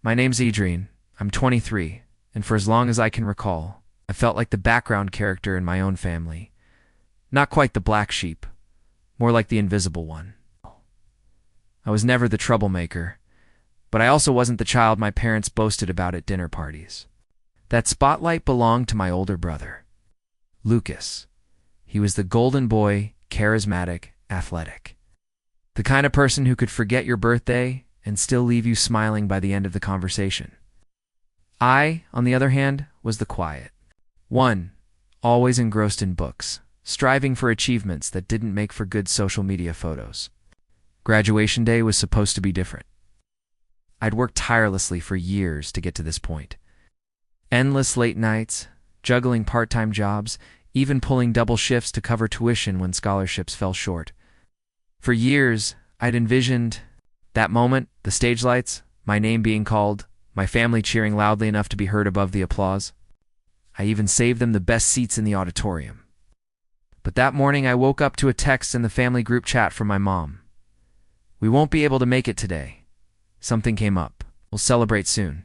My name's Adrian. I'm 23, and for as long as I can recall, I felt like the background character in my own family. Not quite the black sheep, more like the invisible one. I was never the troublemaker, but I also wasn't the child my parents boasted about at dinner parties. That spotlight belonged to my older brother, Lucas. He was the golden boy, charismatic, athletic. The kind of person who could forget your birthday and still leave you smiling by the end of the conversation. I, on the other hand, was the quiet one, always engrossed in books, striving for achievements that didn't make for good social media photos. Graduation day was supposed to be different. I'd worked tirelessly for years to get to this point. Endless late nights, juggling part-time jobs, even pulling double shifts to cover tuition when scholarships fell short. For years, I'd envisioned that moment, the stage lights, my name being called, my family cheering loudly enough to be heard above the applause. I even saved them the best seats in the auditorium. But that morning I woke up to a text in the family group chat from my mom. "We won't be able to make it today. Something came up. We'll celebrate soon."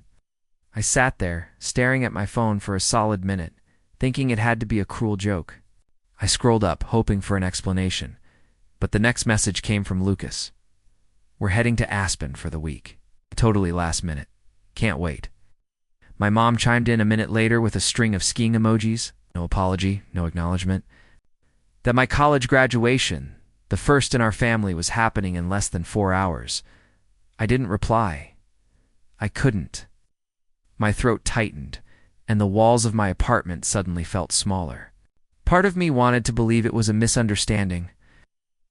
I sat there, staring at my phone for a solid minute, thinking it had to be a cruel joke. I scrolled up, hoping for an explanation, but the next message came from Lucas. "We're heading to Aspen for the week. Totally last minute. Can't wait." My mom chimed in a minute later with a string of skiing emojis, no apology, no acknowledgement. That my college graduation, the first in our family, was happening in less than 4 hours. I didn't reply. I couldn't. My throat tightened, and the walls of my apartment suddenly felt smaller. Part of me wanted to believe it was a misunderstanding.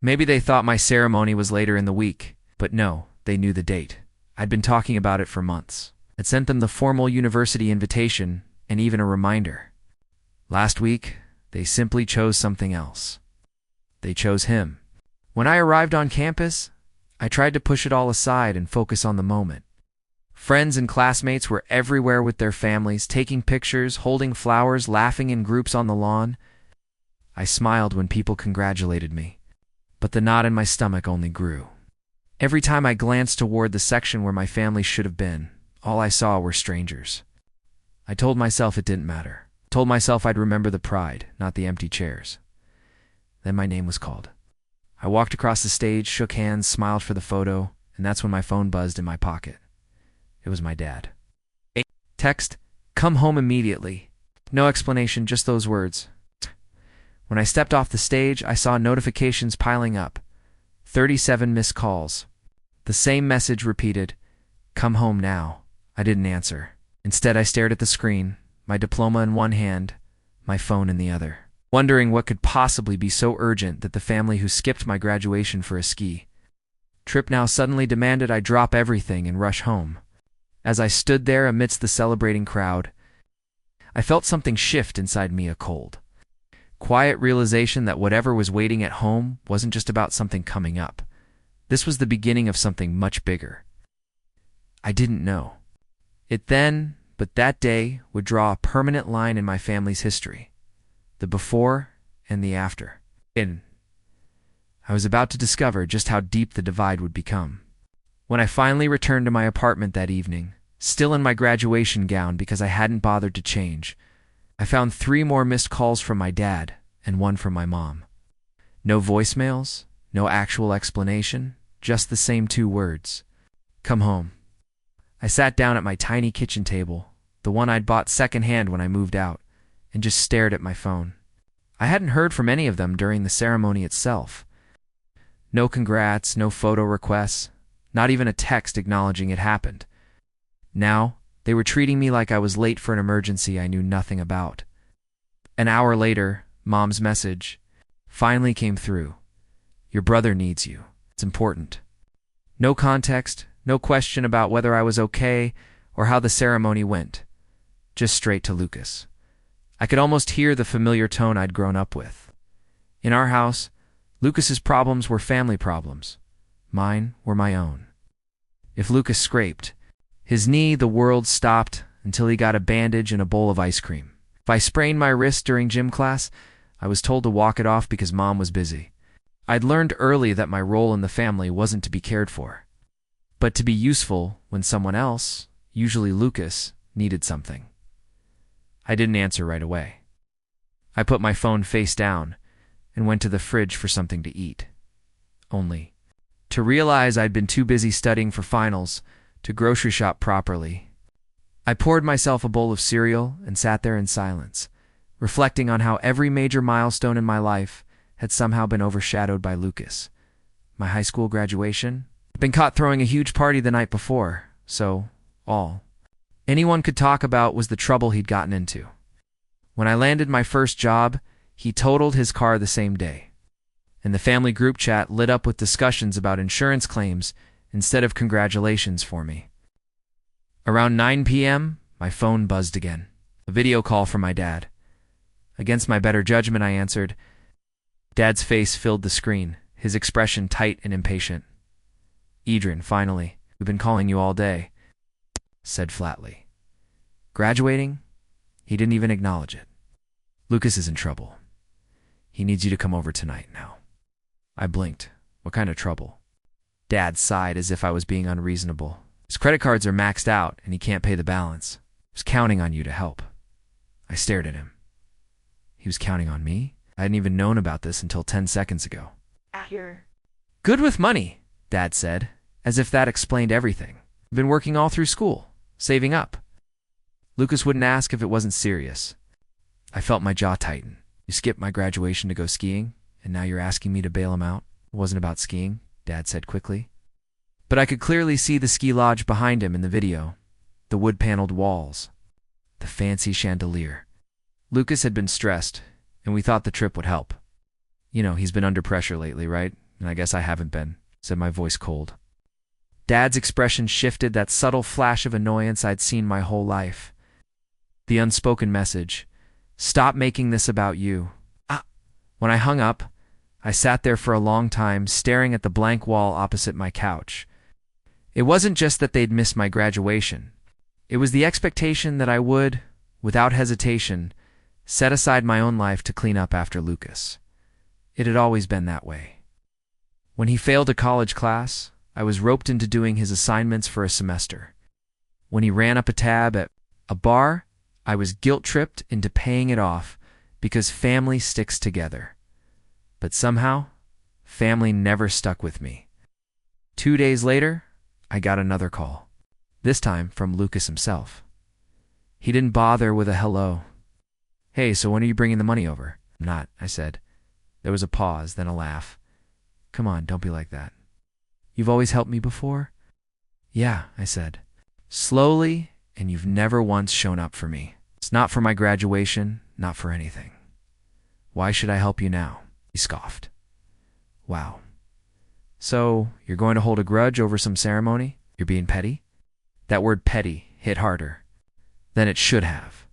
Maybe they thought my ceremony was later in the week, but no, they knew the date. I'd been talking about it for months. I'd sent them the formal university invitation and even a reminder. Last week, they simply chose something else. They chose him. When I arrived on campus, I tried to push it all aside and focus on the moment. Friends and classmates were everywhere with their families, taking pictures, holding flowers, laughing in groups on the lawn. I smiled when people congratulated me, but the knot in my stomach only grew. Every time I glanced toward the section where my family should have been, all I saw were strangers. I told myself it didn't matter. Told myself I'd remember the pride, not the empty chairs. Then my name was called. I walked across the stage, shook hands, smiled for the photo, and that's when my phone buzzed in my pocket. It was my dad. Text, "Come home immediately." No explanation, just those words. When I stepped off the stage, I saw notifications piling up. 37 missed calls. The same message repeated, "Come home now." I didn't answer. Instead, I stared at the screen, my diploma in one hand, my phone in the other, wondering what could possibly be so urgent that the family who skipped my graduation for a ski trip now suddenly demanded I drop everything and rush home. As I stood there amidst the celebrating crowd, I felt something shift inside me, a cold, quiet realization that whatever was waiting at home wasn't just about something coming up. This was the beginning of something much bigger. I didn't know it then, but that day would draw a permanent line in my family's history. The before and the after. I was about to discover just how deep the divide would become. When I finally returned to my apartment that evening, still in my graduation gown because I hadn't bothered to change, I found 3 more missed calls from my dad and 1 from my mom. No voicemails, no actual explanation, just the same 2 words. "Come home." I sat down at my tiny kitchen table, the one I'd bought secondhand when I moved out, and just stared at my phone. I hadn't heard from any of them during the ceremony itself. No congrats, no photo requests, not even a text acknowledging it happened. Now, they were treating me like I was late for an emergency I knew nothing about. An hour later, Mom's message finally came through. "Your brother needs you. It's important." No context, no question about whether I was okay or how the ceremony went. Just straight to Lucas. I could almost hear the familiar tone I'd grown up with. In our house, Lucas's problems were family problems. Mine were my own. If Lucas scraped his knee, the world stopped until he got a bandage and a bowl of ice cream. If I sprained my wrist during gym class, I was told to walk it off because Mom was busy. I'd learned early that my role in the family wasn't to be cared for, but to be useful when someone else, Usually Lucas needed something. I didn't answer right away. I put my phone face down and went to the fridge for something to eat. Only to realize I'd been too busy studying for finals to grocery shop properly. I poured myself a bowl of cereal and sat there in silence, reflecting on how every major milestone in my life had somehow been overshadowed by Lucas. My high school graduation. I'd been caught throwing a huge party the night before, so all anyone could talk about was the trouble he'd gotten into. When I landed my first job, he totaled his car the same day, and the family group chat lit up with discussions about insurance claims instead of congratulations for me. Around 9 p.m., my phone buzzed again. A video call from my dad. Against my better judgment, I answered. Dad's face filled the screen, his expression tight and impatient. Adrian, finally. We've been calling you all day, said flatly. Graduating? He didn't even acknowledge it. Lucas is in trouble. He needs you to come over tonight now. I blinked. What kind of trouble? Dad sighed as if I was being unreasonable. His credit cards are maxed out and he can't pay the balance. He was counting on you to help. I stared at him. He was counting on me? I hadn't even known about this until 10 seconds ago. You're good with money, Dad said, as if that explained everything. I've been working all through school, saving up. Lucas wouldn't ask if it wasn't serious. I felt my jaw tighten. You skipped my graduation to go skiing, and now you're asking me to bail him out? It wasn't about skiing, Dad said quickly. But I could clearly see the ski lodge behind him in the video, the wood-paneled walls, the fancy chandelier. Lucas had been stressed, and we thought the trip would help. You know, he's been under pressure lately, right? And I guess I haven't been, said my voice cold. Dad's expression shifted, that subtle flash of annoyance I'd seen my whole life. The unspoken message, stop making this about you. When I hung up, I sat there for a long time, staring at the blank wall opposite my couch. It wasn't just that they'd missed my graduation. It was the expectation that I would, without hesitation, set aside my own life to clean up after Lucas. It had always been that way. When he failed a college class, I was roped into doing his assignments for a semester. When he ran up a tab at a bar, I was guilt-tripped into paying it off because family sticks together. But somehow, family never stuck with me. 2 days later, I got another call, this time from Lucas himself. He didn't bother with a hello. Hey, so when are you bringing the money over? I'm not, I said. There was a pause, then a laugh. Come on, don't be like that. You've always helped me before? Yeah, I said. Slowly, and you've never once shown up for me. It's not for my graduation, not for anything. Why should I help you now? He scoffed. Wow. So, you're going to hold a grudge over some ceremony? You're being petty? That word petty hit harder than it should have.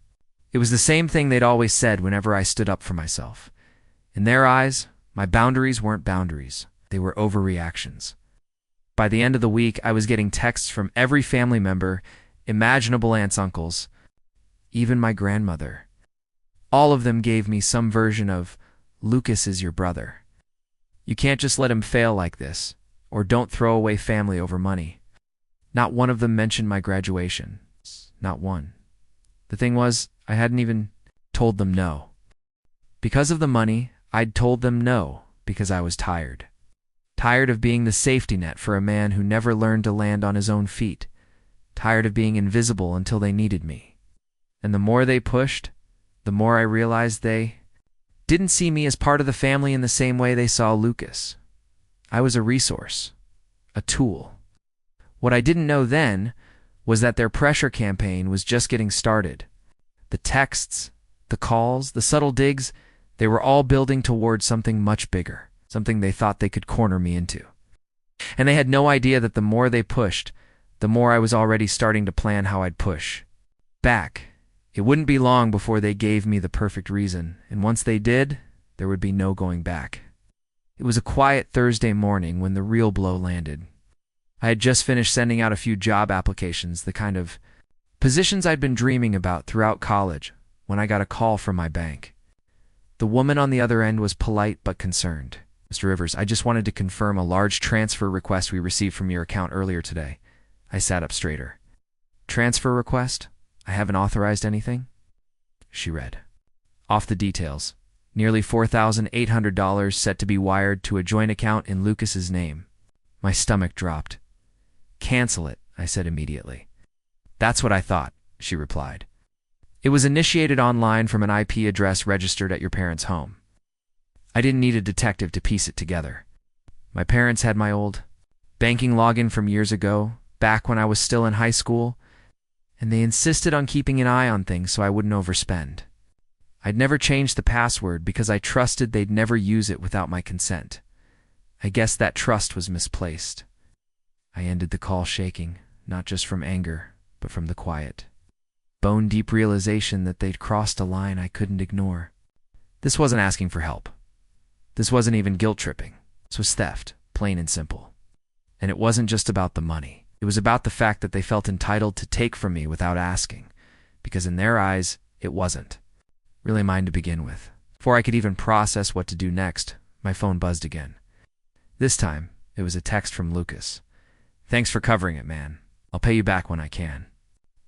It was the same thing they'd always said whenever I stood up for myself. In their eyes, my boundaries weren't boundaries. They were overreactions. By the end of the week, I was getting texts from every family member, imaginable aunts, uncles, even my grandmother. All of them gave me some version of, Lucas is your brother. You can't just let him fail like this, or don't throw away family over money. Not one of them mentioned my graduation. Not one. The thing was, I hadn't even told them no. Because of the money, I'd told them no because I was tired. Tired of being the safety net for a man who never learned to land on his own feet. Tired of being invisible until they needed me. And the more they pushed, the more I realized they didn't see me as part of the family in the same way they saw Lucas. I was a resource, a tool. What I didn't know then was that their pressure campaign was just getting started. The texts, the calls, the subtle digs, they were all building towards something much bigger, something they thought they could corner me into. And they had no idea that the more they pushed, the more I was already starting to plan how I'd push back. It wouldn't be long before they gave me the perfect reason, and once they did, there would be no going back. It was a quiet Thursday morning when the real blow landed. I had just finished sending out a few job applications, the kind of positions I'd been dreaming about throughout college, when I got a call from my bank. The woman on the other end was polite but concerned. Mr. Rivers, I just wanted to confirm a large transfer request we received from your account earlier today. I sat up straighter. Transfer request? I haven't authorized anything? She read. Off the details. Nearly $4,800 set to be wired to a joint account in Lucas's name. My stomach dropped. Cancel it, I said immediately. That's what I thought, she replied. It was initiated online from an IP address registered at your parents' home. I didn't need a detective to piece it together. My parents had my old banking login from years ago, back when I was still in high school, and they insisted on keeping an eye on things so I wouldn't overspend. I'd never changed the password because I trusted they'd never use it without my consent. I guess that trust was misplaced. I ended the call shaking, not just from anger, but from the quiet, bone-deep realization that they'd crossed a line I couldn't ignore. This wasn't asking for help. This wasn't even guilt-tripping. This was theft, plain and simple. And it wasn't just about the money. It was about the fact that they felt entitled to take from me without asking, because in their eyes, it wasn't really mine to begin with. Before I could even process what to do next, my phone buzzed again. This time, it was a text from Lucas. Thanks for covering it, man. I'll pay you back when I can.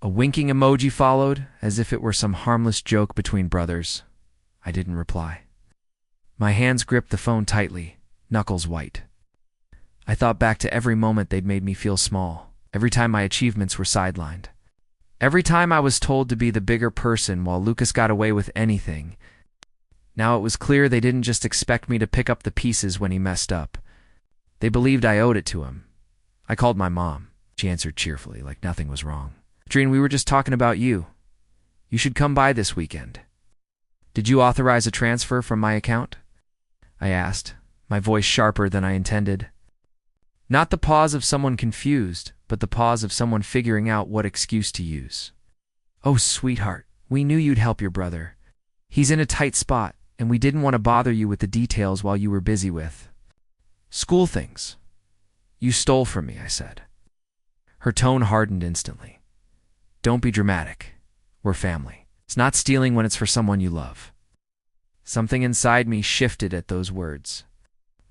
A winking emoji followed, as if it were some harmless joke between brothers. I didn't reply. My hands gripped the phone tightly, knuckles white. I thought back to every moment they'd made me feel small, every time my achievements were sidelined. Every time I was told to be the bigger person while Lucas got away with anything. Now it was clear they didn't just expect me to pick up the pieces when he messed up. They believed I owed it to him. I called my mom. She answered cheerfully, like nothing was wrong. Adrian, we were just talking about you. You should come by this weekend. Did you authorize a transfer from my account? I asked, my voice sharper than I intended. Not the pause of someone confused, but the pause of someone figuring out what excuse to use. Oh, sweetheart, we knew you'd help your brother. He's in a tight spot, and we didn't want to bother you with the details while you were busy with school things. You stole from me, I said. Her tone hardened instantly. Don't be dramatic. We're family. It's not stealing when it's for someone you love. Something inside me shifted at those words.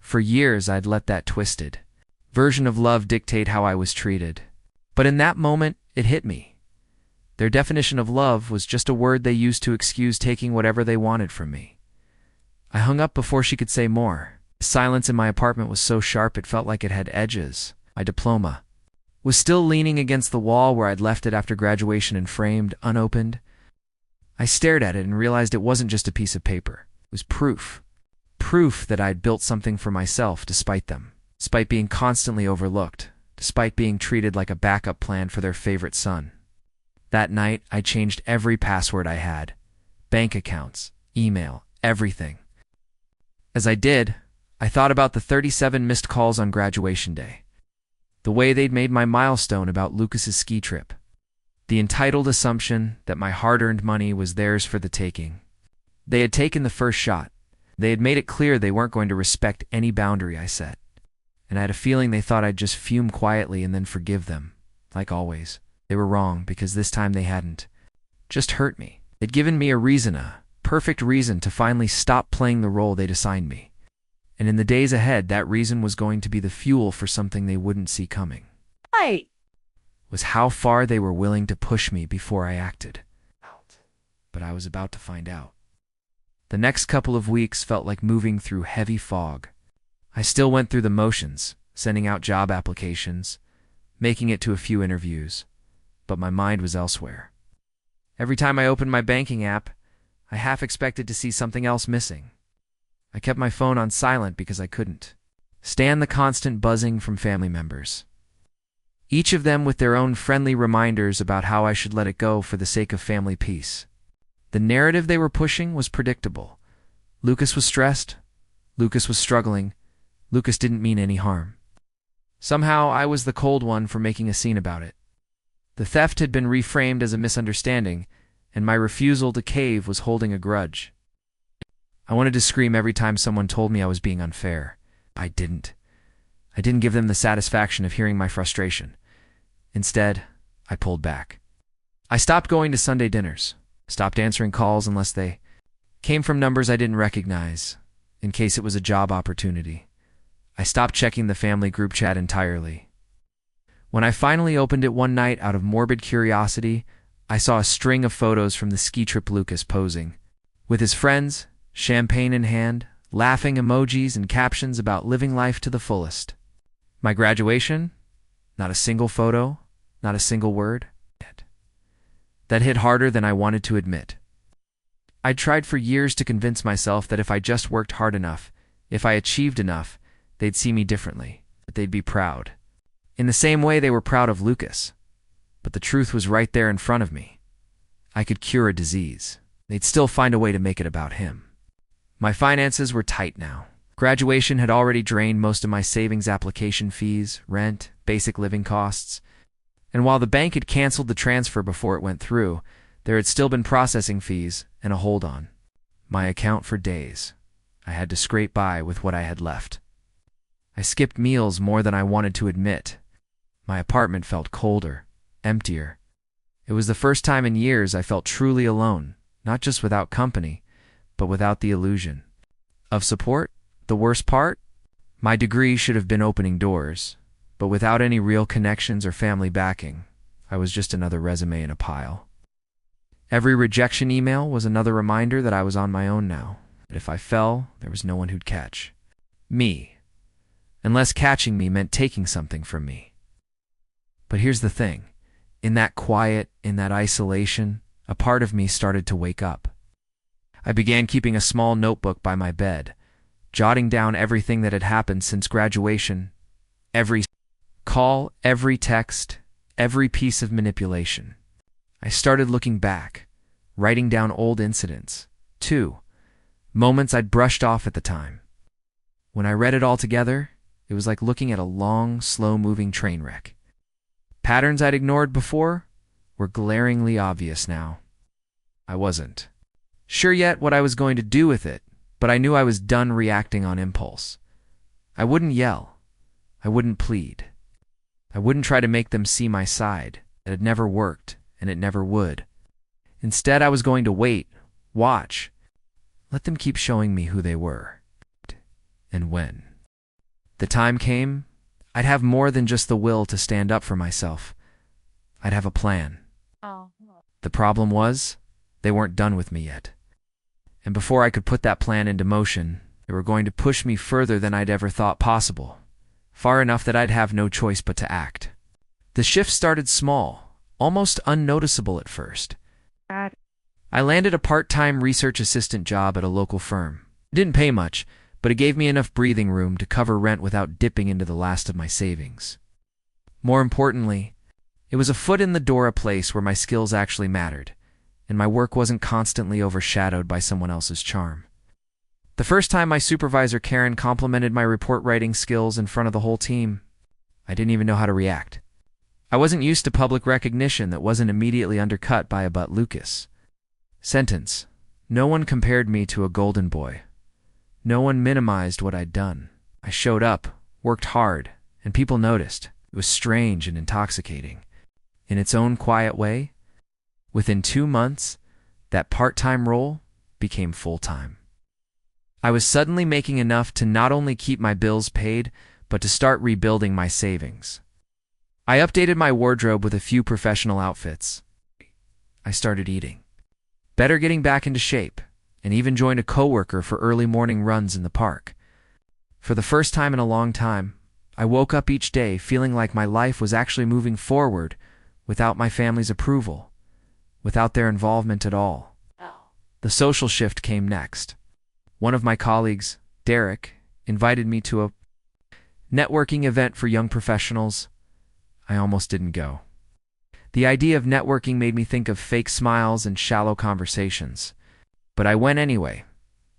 For years, I'd let that twisted version of love dictate how I was treated. But in that moment, it hit me. Their definition of love was just a word they used to excuse taking whatever they wanted from me. I hung up before she could say more. The silence in my apartment was so sharp it felt like it had edges. My diploma was still leaning against the wall where I'd left it after graduation and framed, unopened. I stared at it and realized it wasn't just a piece of paper. It was proof. Proof that I'd built something for myself despite them. Despite being constantly overlooked, despite being treated like a backup plan for their favorite son. That night, I changed every password I had. Bank accounts, email, everything. As I did, I thought about the 37 missed calls on graduation day. The way they'd made my milestone about Lucas's ski trip. The entitled assumption that my hard-earned money was theirs for the taking. They had taken the first shot. They had made it clear they weren't going to respect any boundary I set. And I had a feeling they thought I'd just fume quietly and then forgive them. Like always, they were wrong because this time they hadn't just hurt me. They'd given me a perfect reason to finally stop playing the role they'd assigned me. And in the days ahead, that reason was going to be the fuel for something they wouldn't see coming. Was how far they were willing to push me before I acted. But I was about to find out. The next couple of weeks felt like moving through heavy fog. I still went through the motions, sending out job applications, making it to a few interviews, but my mind was elsewhere. Every time I opened my banking app, I half expected to see something else missing. I kept my phone on silent because I couldn't stand the constant buzzing from family members. Each of them with their own friendly reminders about how I should let it go for the sake of family peace. The narrative they were pushing was predictable. Lucas was stressed. Lucas was struggling. Lucas didn't mean any harm. Somehow, I was the cold one for making a scene about it. The theft had been reframed as a misunderstanding, and my refusal to cave was holding a grudge. I wanted to scream every time someone told me I was being unfair. I didn't. I didn't give them the satisfaction of hearing my frustration. Instead, I pulled back. I stopped going to Sunday dinners, stopped answering calls unless they came from numbers I didn't recognize, in case it was a job opportunity. I stopped checking the family group chat entirely. When I finally opened it one night out of morbid curiosity, I saw a string of photos from the ski trip Lucas posing, with his friends, champagne in hand, laughing emojis and captions about living life to the fullest. My graduation? Not a single photo, not a single word. That hit harder than I wanted to admit. I'd tried for years to convince myself that if I just worked hard enough, if I achieved enough, they'd see me differently, that they'd be proud. In the same way they were proud of Lucas. But the truth was right there in front of me. I could cure a disease. They'd still find a way to make it about him. My finances were tight now. Graduation had already drained most of my savings, application fees, rent, basic living costs. And while the bank had canceled the transfer before it went through, there had still been processing fees and a hold on my account for days. I had to scrape by with what I had left. I skipped meals more than I wanted to admit. My apartment felt colder, emptier. It was the first time in years I felt truly alone, not just without company, but without the illusion of support. The worst part? My degree should have been opening doors, but without any real connections or family backing, I was just another resume in a pile. Every rejection email was another reminder that I was on my own now, that if I fell, there was no one who'd catch me, unless catching me meant taking something from me. But here's the thing. In that quiet, in that isolation, a part of me started to wake up. I began keeping a small notebook by my bed, jotting down everything that had happened since graduation, every call, every text, every piece of manipulation. I started looking back, writing down old incidents, too, moments I'd brushed off at the time. When I read it all together, it was like looking at a long, slow-moving train wreck. Patterns I'd ignored before were glaringly obvious now. I wasn't sure yet what I was going to do with it, but I knew I was done reacting on impulse. I wouldn't yell. I wouldn't plead. I wouldn't try to make them see my side. It had never worked, and it never would. Instead, I was going to wait, watch, let them keep showing me who they were. And when the time came, I'd have more than just the will to stand up for myself. I'd have a plan. The problem was, they weren't done with me yet. And before I could put that plan into motion, they were going to push me further than I'd ever thought possible, far enough that I'd have no choice but to act. The shift started small, almost unnoticeable at first. I landed a part-time research assistant job at a local firm. It didn't pay much, but it gave me enough breathing room to cover rent without dipping into the last of my savings. More importantly, it was a foot in the door, a place where my skills actually mattered, and my work wasn't constantly overshadowed by someone else's charm. The first time my supervisor Karen complimented my report writing skills in front of the whole team, I didn't even know how to react. I wasn't used to public recognition that wasn't immediately undercut by a "but Lucas" sentence. No one compared me to a golden boy. No one minimized what I'd done. I showed up, worked hard, and people noticed. It was strange and intoxicating. In its own quiet way, within 2 months, that part-time role became full-time. I was suddenly making enough to not only keep my bills paid, but to start rebuilding my savings. I updated my wardrobe with a few professional outfits. I started eating better, getting back into shape, and even joined a coworker for early morning runs in the park. For the first time in a long time, I woke up each day feeling like my life was actually moving forward without my family's approval, without their involvement at all. The social shift came next. One of my colleagues, Derek, invited me to a networking event for young professionals. I almost didn't go. The idea of networking made me think of fake smiles and shallow conversations. But I went anyway,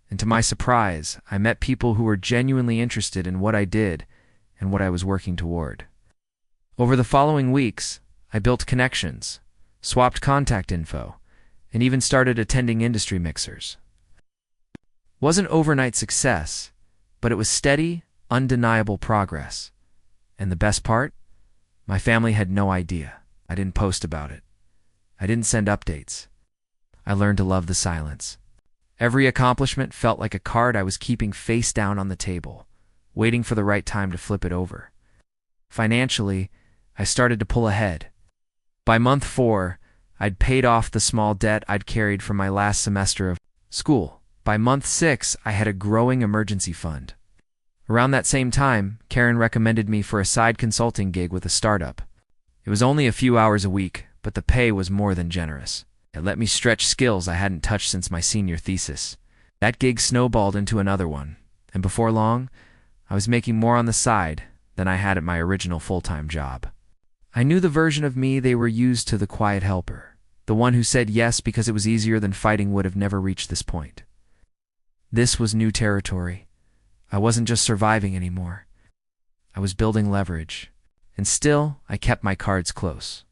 and to my surprise, I met people who were genuinely interested in what I did and what I was working toward. Over the following weeks, I built connections, swapped contact info, and even started attending industry mixers. Wasn't overnight success, but it was steady, undeniable progress. And the best part? My family had no idea. I didn't post about it. I didn't send updates. I learned to love the silence. Every accomplishment felt like a card I was keeping face down on the table, waiting for the right time to flip it over. Financially, I started to pull ahead. By month 4, I'd paid off the small debt I'd carried from my last semester of school. By month 6, I had a growing emergency fund. Around that same time, Karen recommended me for a side consulting gig with a startup. It was only a few hours a week, but the pay was more than generous. It let me stretch skills I hadn't touched since my senior thesis. That gig snowballed into another one, and before long, I was making more on the side than I had at my original full-time job. I knew the version of me they were used to, the quiet helper, the one who said yes because it was easier than fighting, would have never reached this point. This was new territory. I wasn't just surviving anymore. I was building leverage, and still, I kept my cards close.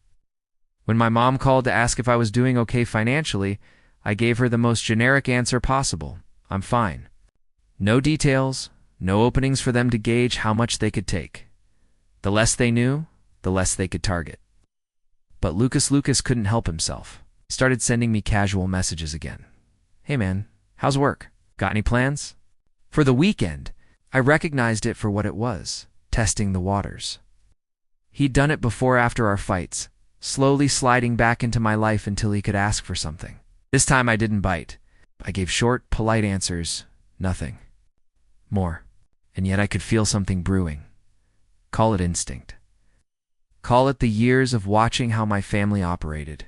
When my mom called to ask if I was doing okay financially, I gave her the most generic answer possible. I'm fine. No details, no openings for them to gauge how much they could take. The less they knew, the less they could target. But Lucas couldn't help himself. He started sending me casual messages again. Hey man, how's work? Got any plans? For the weekend, I recognized it for what it was, testing the waters. He'd done it before after our fights, slowly sliding back into my life until he could ask for something. This time I didn't bite. I gave short, polite answers, nothing more. And yet I could feel something brewing. Call it instinct. Call it the years of watching how my family operated.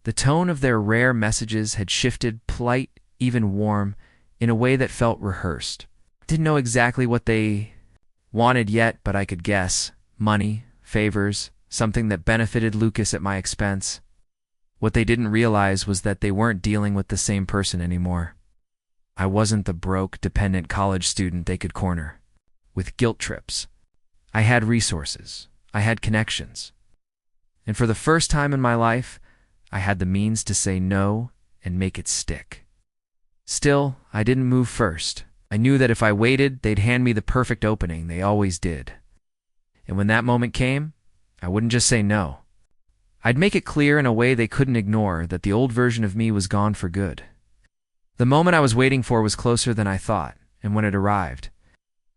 The tone of their rare messages had shifted, polite, even warm, in a way that felt rehearsed. Didn't know exactly what they wanted yet, but I could guess. Money, favors, something that benefited Lucas at my expense. What they didn't realize was that they weren't dealing with the same person anymore. I wasn't the broke, dependent college student they could corner with guilt trips. I had resources. I had connections. And for the first time in my life, I had the means to say no and make it stick. Still, I didn't move first. I knew that if I waited, they'd hand me the perfect opening. They always did. And when that moment came, I wouldn't just say no. I'd make it clear in a way they couldn't ignore that the old version of me was gone for good. The moment I was waiting for was closer than I thought, and when it arrived,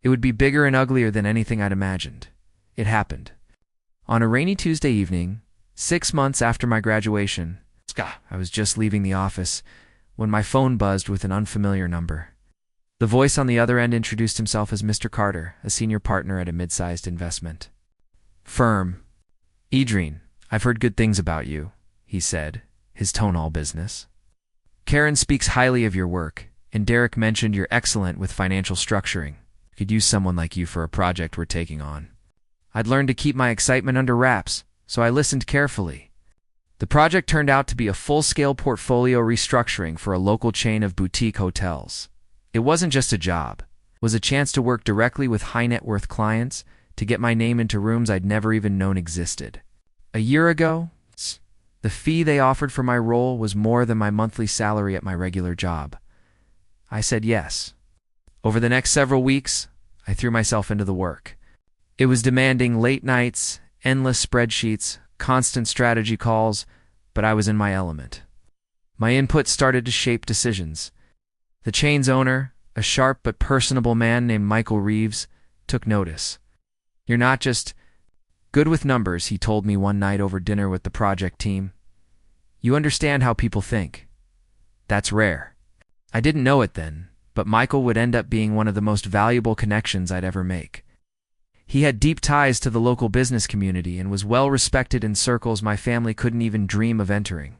it would be bigger and uglier than anything I'd imagined. It happened. On a rainy Tuesday evening, 6 months after my graduation, I was just leaving the office when my phone buzzed with an unfamiliar number. The voice on the other end introduced himself as Mr. Carter, a senior partner at a mid-sized investment firm. "Adrian, I've heard good things about you," he said, his tone all business. "Karen speaks highly of your work, and Derek mentioned you're excellent with financial structuring. Could use someone like you for a project we're taking on." I'd learned to keep my excitement under wraps, so I listened carefully. The project turned out to be a full-scale portfolio restructuring for a local chain of boutique hotels. It wasn't just a job. It was a chance to work directly with high-net-worth clients, to get my name into rooms I'd never even known existed. A year ago, the fee they offered for my role was more than my monthly salary at my regular job. I said yes. Over the next several weeks, I threw myself into the work. It was demanding late nights, endless spreadsheets, constant strategy calls, but I was in my element. My input started to shape decisions. The chain's owner, a sharp but personable man named Michael Reeves, took notice. "You're not just good with numbers," he told me one night over dinner with the project team. "You understand how people think. That's rare." I didn't know it then, but Michael would end up being one of the most valuable connections I'd ever make. He had deep ties to the local business community and was well respected in circles my family couldn't even dream of entering.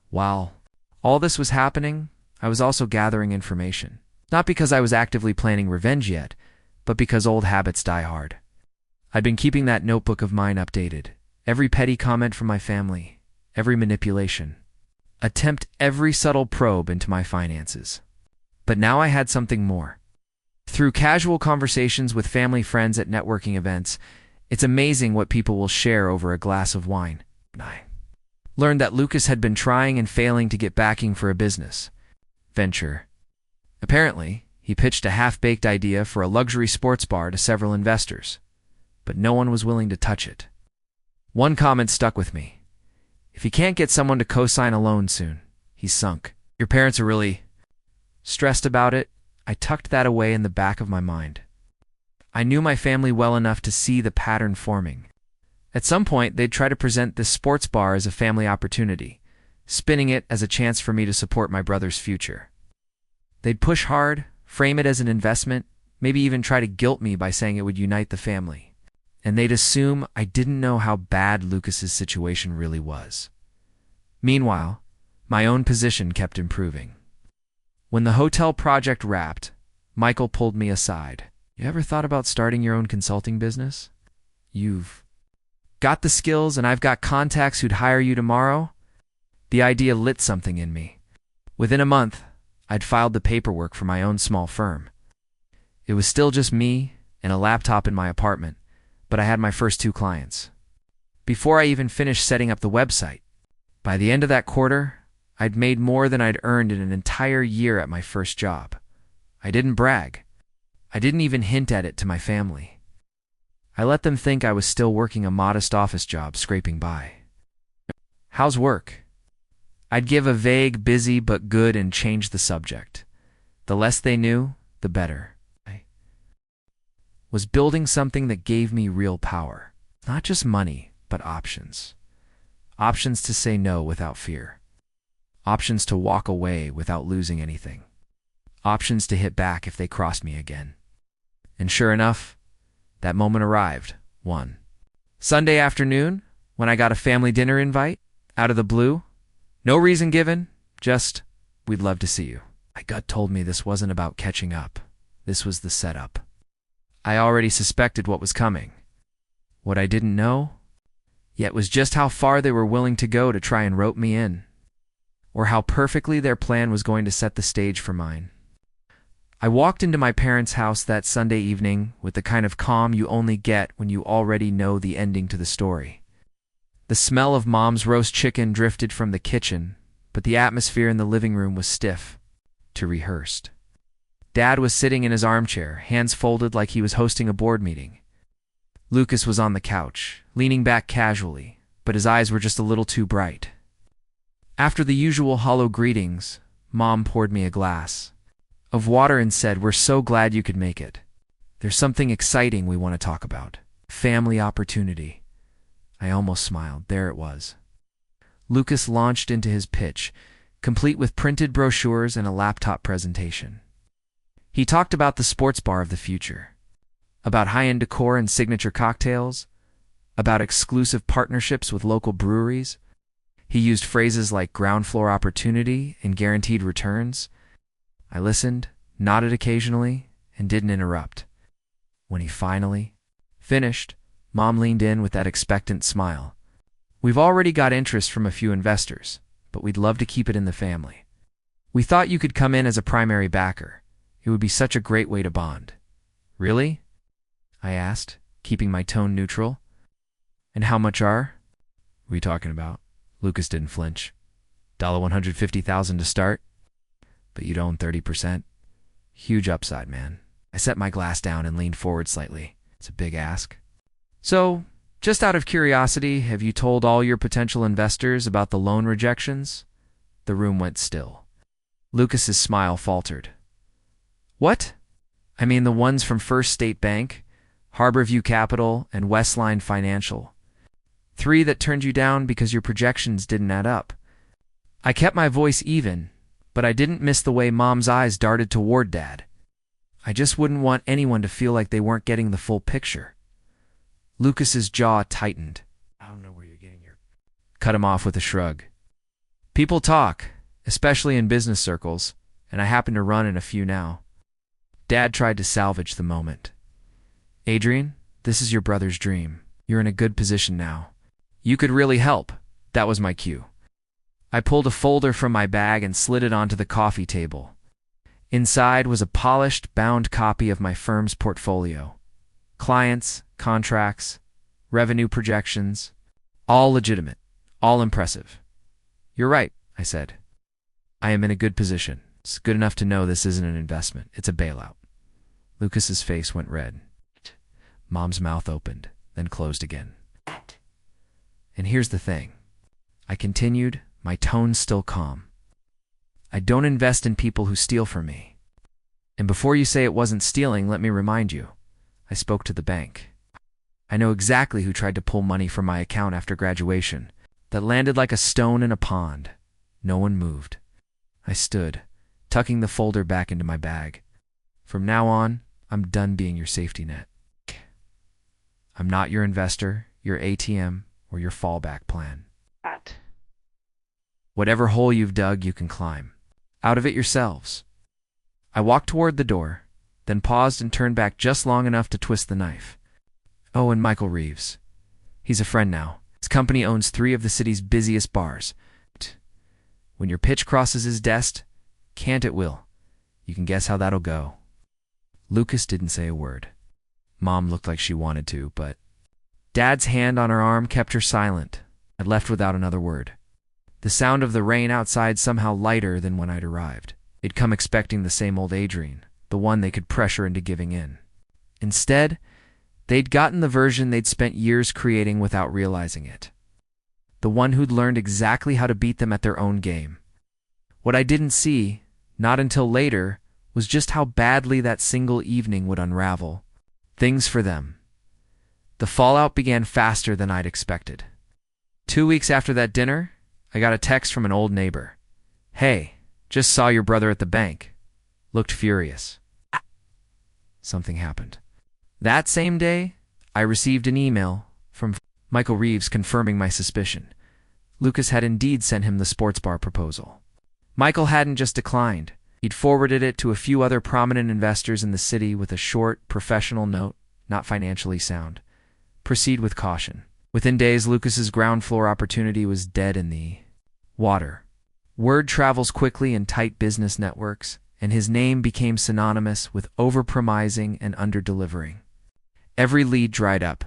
While all this was happening, I was also gathering information. Not because I was actively planning revenge yet, but because old habits die hard. I'd been keeping that notebook of mine updated. Every petty comment from my family, every manipulation, every subtle probe into my finances. But now I had something more. Through casual conversations with family friends at networking events, it's amazing what people will share over a glass of wine. I learned that Lucas had been trying and failing to get backing for a business venture. Apparently, he pitched a half-baked idea for a luxury sports bar to several investors, but no one was willing to touch it. One comment stuck with me. "If he can't get someone to co-sign a loan soon, he's sunk." Your parents are really stressed about it. I tucked that away in the back of my mind. I knew my family well enough to see the pattern forming. At some point, they'd try to present this sports bar as a family opportunity, spinning it as a chance for me to support my brother's future. They'd push hard, frame it as an investment, maybe even try to guilt me by saying it would unite the family. And they'd assume I didn't know how bad Lucas's situation really was. Meanwhile, my own position kept improving. When the hotel project wrapped, Michael pulled me aside. You ever thought about starting your own consulting business? You've got the skills and I've got contacts who'd hire you tomorrow? The idea lit something in me. Within a month, I'd filed the paperwork for my own small firm. It was still just me and a laptop in my apartment, but I had my first 2 clients. Before I even finished setting up the website, by the end of that quarter, I'd made more than I'd earned in an entire year at my first job. I didn't brag. I didn't even hint at it to my family. I let them think I was still working a modest office job scraping by. How's work? I'd give a vague, busy but good and change the subject. The less they knew, the better. I was building something that gave me real power. Not just money, but options. Options to say no without fear. Options to walk away without losing anything. Options to hit back if they crossed me again. And sure enough, that moment arrived, one Sunday afternoon, when I got a family dinner invite, out of the blue. No reason given, just, we'd love to see you. My gut told me this wasn't about catching up. This was the setup. I already suspected what was coming. What I didn't know yet was just how far they were willing to go to try and rope me in, or how perfectly their plan was going to set the stage for mine. I walked into my parents' house that Sunday evening with the kind of calm you only get when you already know the ending to the story. The smell of Mom's roast chicken drifted from the kitchen, but the atmosphere in the living room was stiff, too rehearsed. Dad was sitting in his armchair, hands folded like he was hosting a board meeting. Lucas was on the couch, leaning back casually, but his eyes were just a little too bright. After the usual hollow greetings, Mom poured me a glass of water and said, "We're so glad you could make it. There's something exciting we want to talk about. Family opportunity." I almost smiled. There it was. Lucas launched into his pitch, complete with printed brochures and a laptop presentation. He talked about the sports bar of the future, about high-end decor and signature cocktails, about exclusive partnerships with local breweries. He used phrases like ground floor opportunity and guaranteed returns. I listened, nodded occasionally, and didn't interrupt. When he finally finished, Mom leaned in with that expectant smile. "We've already got interest from a few investors, but we'd love to keep it in the family. We thought you could come in as a primary backer. It would be such a great way to bond." "Really?" I asked, keeping my tone neutral. "And how much are we talking about?" Lucas didn't flinch. $150,000 to start? But you'd own 30%. Huge upside, man. I set my glass down and leaned forward slightly. It's a big ask. "So, just out of curiosity, have you told all your potential investors about the loan rejections?" The room went still. Lucas's smile faltered. "What?" "I mean the ones from First State Bank, Harborview Capital, and Westline Financial. 3 that turned you down because your projections didn't add up." I kept my voice even, but I didn't miss the way Mom's eyes darted toward Dad. I just wouldn't want anyone to feel like they weren't getting the full picture. Lucas's jaw tightened. "I don't know where you're getting your—" Cut him off with a shrug. "People talk, especially in business circles, and I happen to run in a few now." Dad tried to salvage the moment. "Adrian, this is your brother's dream. You're in a good position now. You could really help." That was my cue. I pulled a folder from my bag and slid it onto the coffee table. Inside was a polished, bound copy of my firm's portfolio. Clients, contracts, revenue projections, all legitimate, all impressive. "You're right," I said. "I am in a good position. It's good enough to know this isn't an investment. It's a bailout." Lucas's face went red. Mom's mouth opened, then closed again. "And here's the thing," I continued, my tone still calm. "I don't invest in people who steal from me. And before you say it wasn't stealing, let me remind you, I spoke to the bank. I know exactly who tried to pull money from my account after graduation. That landed like a stone in a pond. No one moved. I stood, tucking the folder back into my bag. From now on, I'm done being your safety net. I'm not your investor, your ATM, or your fallback plan. Whatever hole you've dug, you can climb. Out of it yourselves. I walked toward the door, then paused and turned back just long enough to twist the knife. Oh, and Michael Reeves. He's a friend now. His company owns 3 of the city's busiest bars. When your pitch crosses his desk, can't it will. You can guess how that'll go. Lucas didn't say a word. Mom looked like she wanted to, but Dad's hand on her arm kept her silent. I'd left without another word. The sound of the rain outside somehow lighter than when I'd arrived. They'd come expecting the same old Adrian, the one they could pressure into giving in. Instead, they'd gotten the version they'd spent years creating without realizing it. The one who'd learned exactly how to beat them at their own game. What I didn't see, not until later, was just how badly that single evening would unravel things for them. The fallout began faster than I'd expected. 2 weeks after that dinner, I got a text from an old neighbor. "Hey, just saw your brother at the bank. Looked furious." Something happened. That same day, I received an email from Michael Reeves confirming my suspicion. Lucas had indeed sent him the sports bar proposal. Michael hadn't just declined. He'd forwarded it to a few other prominent investors in the city with a short, professional note, not financially sound. Proceed with caution. Within days, Lucas's ground floor opportunity was dead in the water. Word travels quickly in tight business networks, and his name became synonymous with overpromising and underdelivering. Every lead dried up.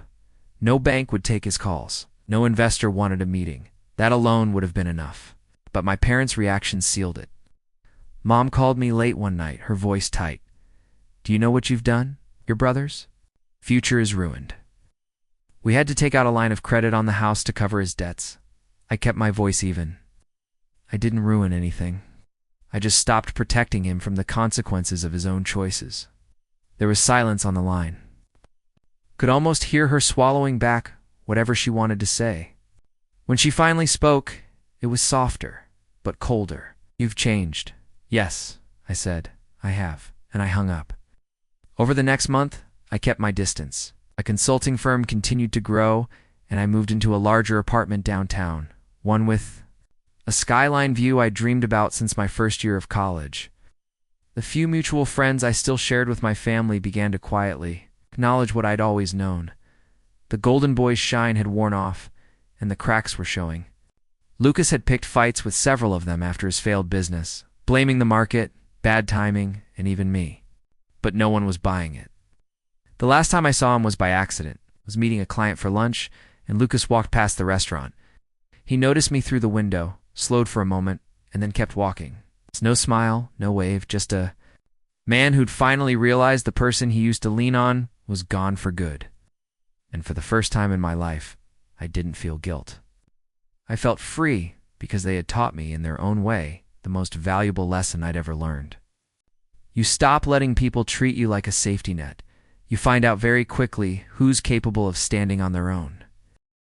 No bank would take his calls. No investor wanted a meeting. That alone would have been enough. But my parents' reaction sealed it. Mom called me late one night, her voice tight. "Do you know what you've done, your brothers? Future is ruined." We had to take out a line of credit on the house to cover his debts. I kept my voice even. I didn't ruin anything. I just stopped protecting him from the consequences of his own choices. There was silence on the line. Could almost hear her swallowing back whatever she wanted to say. When she finally spoke, it was softer, but colder. "You've changed." "Yes," I said. "I have." And I hung up. Over the next month, I kept my distance. My consulting firm continued to grow, and I moved into a larger apartment downtown, one with a skyline view I dreamed about since my first year of college. The few mutual friends I still shared with my family began to quietly acknowledge what I'd always known. The golden boy's shine had worn off, and the cracks were showing. Lucas had picked fights with several of them after his failed business, blaming the market, bad timing, and even me. But no one was buying it. The last time I saw him was by accident. I was meeting a client for lunch, and Lucas walked past the restaurant. He noticed me through the window, slowed for a moment, and then kept walking. No smile, no wave, just a man who'd finally realized the person he used to lean on was gone for good. And for the first time in my life, I didn't feel guilt. I felt free because they had taught me in their own way the most valuable lesson I'd ever learned. You stop letting people treat you like a safety net. You find out very quickly who's capable of standing on their own.